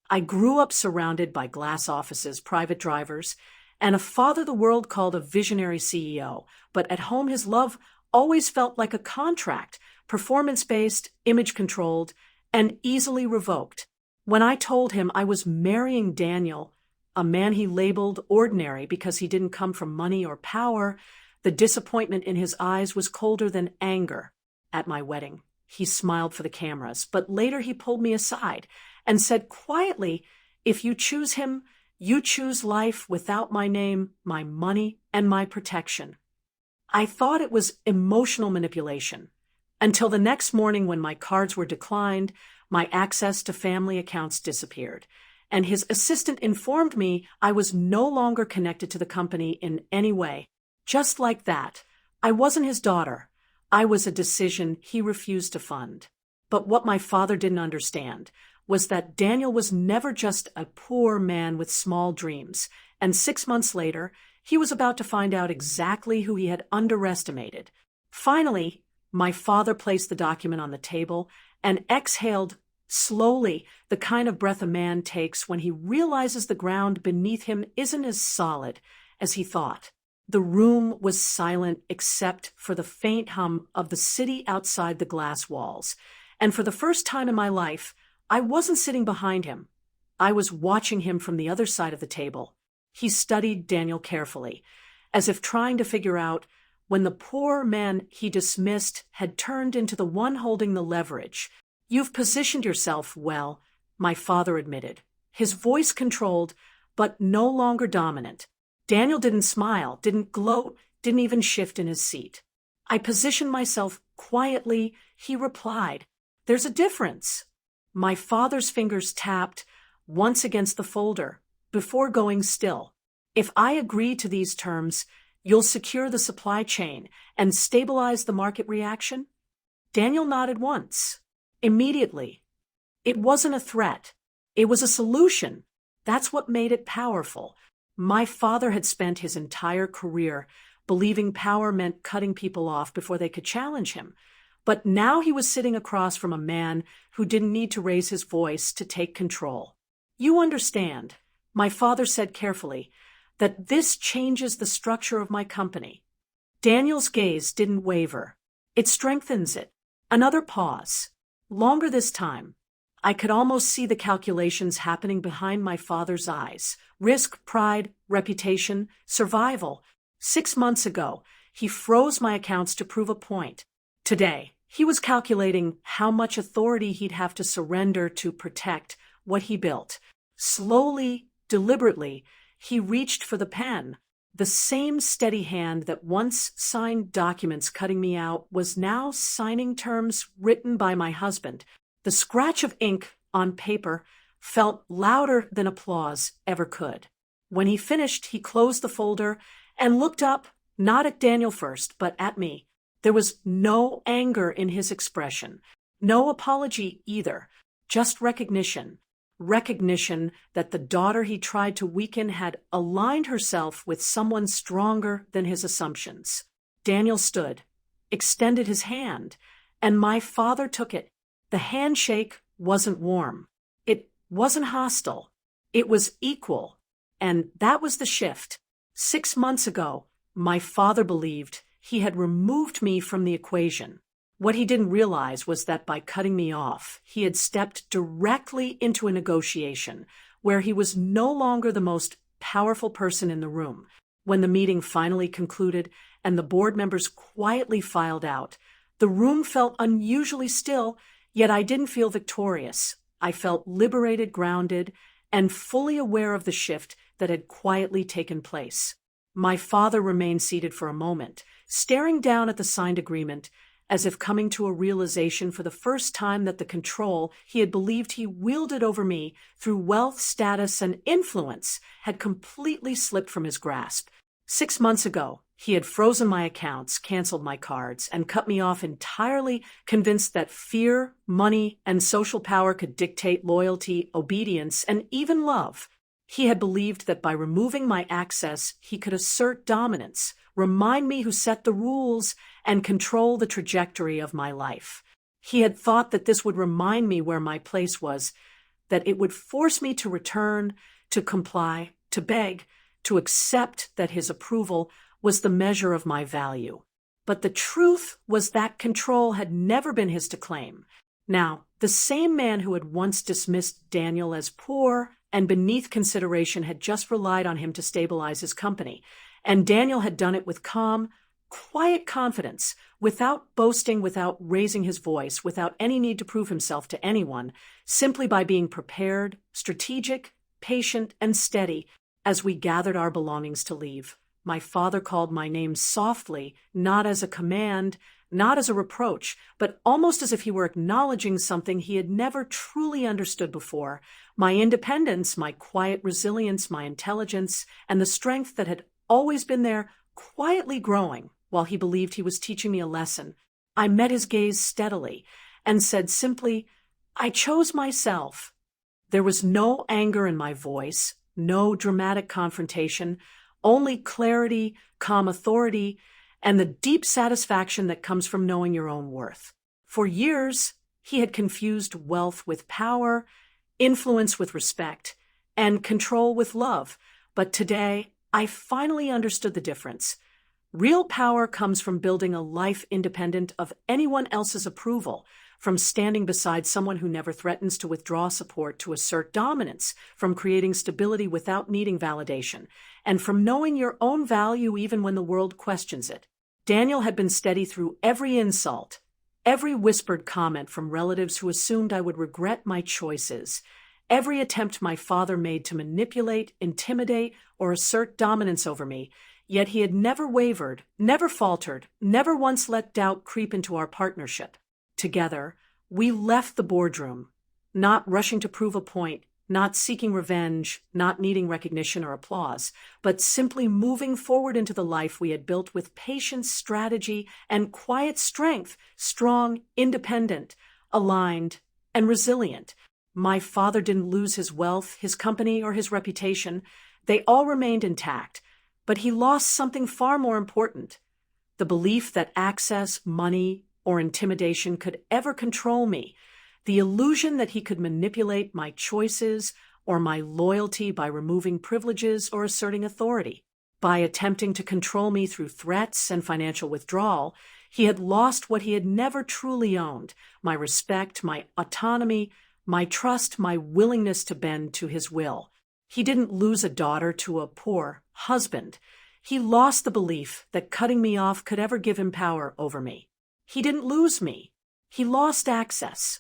I grew up surrounded by glass offices, private drivers, and a father the world called a visionary CEO, but at home his love always felt like a contract, performance-based, image-controlled, and easily revoked. When I told him I was marrying Daniel, a man he labeled ordinary because he didn't come from money or power, the disappointment in his eyes was colder than anger. At my wedding, he smiled for the cameras, but later he pulled me aside and said quietly, "If you choose him, you choose life without my name, my money, and my protection." I thought it was emotional manipulation, until the next morning when my cards were declined, my access to family accounts disappeared, and his assistant informed me I was no longer connected to the company in any way. Just like that, I wasn't his daughter. I was a decision he refused to fund. But what my father didn't understand was that Daniel was never just a poor man with small dreams, and 6 months later, he was about to find out exactly who he had underestimated. Finally, my father placed the document on the table and exhaled slowly, the kind of breath a man takes when he realizes the ground beneath him isn't as solid as he thought. The room was silent except for the faint hum of the city outside the glass walls, and for the first time in my life, I wasn't sitting behind him. I was watching him from the other side of the table. He studied Daniel carefully, as if trying to figure out when the poor man he dismissed had turned into the one holding the leverage. "You've positioned yourself well," my father admitted, his voice controlled, but no longer dominant. Daniel didn't smile, didn't gloat, didn't even shift in his seat. "I positioned myself quietly," he replied. "There's a difference." My father's fingers tapped once against the folder before going still. "If I agree to these terms, you'll secure the supply chain and stabilize the market reaction?" Daniel nodded once. Immediately. It wasn't a threat. It was a solution. That's what made it powerful. My father had spent his entire career believing power meant cutting people off before they could challenge him. But now he was sitting across from a man who didn't need to raise his voice to take control. "You understand," my father said carefully, "that this changes the structure of my company." Daniel's gaze didn't waver. "It strengthens it." Another pause. Longer this time. I could almost see the calculations happening behind my father's eyes. Risk, pride, reputation, survival. 6 months ago, he froze my accounts to prove a point. Today, he was calculating how much authority he'd have to surrender to protect what he built. Slowly, deliberately, he reached for the pen. The same steady hand that once signed documents cutting me out was now signing terms written by my husband. The scratch of ink on paper felt louder than applause ever could. When he finished, he closed the folder and looked up, not at Daniel first, but at me. There was no anger in his expression, no apology either, just recognition. Recognition that the daughter he tried to weaken had aligned herself with someone stronger than his assumptions. Daniel stood, extended his hand, and my father took it. The handshake wasn't warm. It wasn't hostile. It was equal. And that was the shift. 6 months ago, my father believed he had removed me from the equation. What he didn't realize was that by cutting me off, he had stepped directly into a negotiation where he was no longer the most powerful person in the room. When the meeting finally concluded and the board members quietly filed out, the room felt unusually still, yet I didn't feel victorious. I felt liberated, grounded, and fully aware of the shift that had quietly taken place. My father remained seated for a moment, staring down at the signed agreement, as if coming to a realization for the first time that the control he had believed he wielded over me through wealth, status, and influence had completely slipped from his grasp. 6 months ago, he had frozen my accounts, canceled my cards, and cut me off entirely, convinced that fear, money, and social power could dictate loyalty, obedience, and even love. He had believed that by removing my access, he could assert dominance, remind me who set the rules, and control the trajectory of my life. He had thought that this would remind me where my place was, that it would force me to return, to comply, to beg, to accept that his approval was the measure of my value. But the truth was that control had never been his to claim. Now, the same man who had once dismissed Daniel as poor and beneath consideration had just relied on him to stabilize his company, and Daniel had done it with calm, quiet confidence, without boasting, without raising his voice, without any need to prove himself to anyone, simply by being prepared, strategic, patient, and steady as we gathered our belongings to leave. My father called my name softly, not as a command, not as a reproach, but almost as if he were acknowledging something he had never truly understood before: my independence, my quiet resilience, my intelligence, and the strength that had always been there, quietly growing while he believed he was teaching me a lesson. I met his gaze steadily and said simply, "I chose myself." There was no anger in my voice, no dramatic confrontation, only clarity, calm authority, and the deep satisfaction that comes from knowing your own worth. For years, he had confused wealth with power, influence with respect, and control with love. But today, I finally understood the difference. Real power comes from building a life independent of anyone else's approval, from standing beside someone who never threatens to withdraw support to assert dominance, from creating stability without needing validation, and from knowing your own value even when the world questions it. Daniel had been steady through every insult, every whispered comment from relatives who assumed I would regret my choices, every attempt my father made to manipulate, intimidate, or assert dominance over me. Yet he had never wavered, never faltered, never once let doubt creep into our partnership. Together, we left the boardroom, not rushing to prove a point, not seeking revenge, not needing recognition or applause, but simply moving forward into the life we had built with patience, strategy, and quiet strength, strong, independent, aligned, and resilient. My father didn't lose his wealth, his company, or his reputation. They all remained intact, but he lost something far more important: the belief that access, money, or intimidation could ever control me, the illusion that he could manipulate my choices or my loyalty by removing privileges or asserting authority. By attempting to control me through threats and financial withdrawal, he had lost what he had never truly owned: my respect, my autonomy, my trust, my willingness to bend to his will. He didn't lose a daughter to a poor husband. He lost the belief that cutting me off could ever give him power over me. He didn't lose me. He lost access.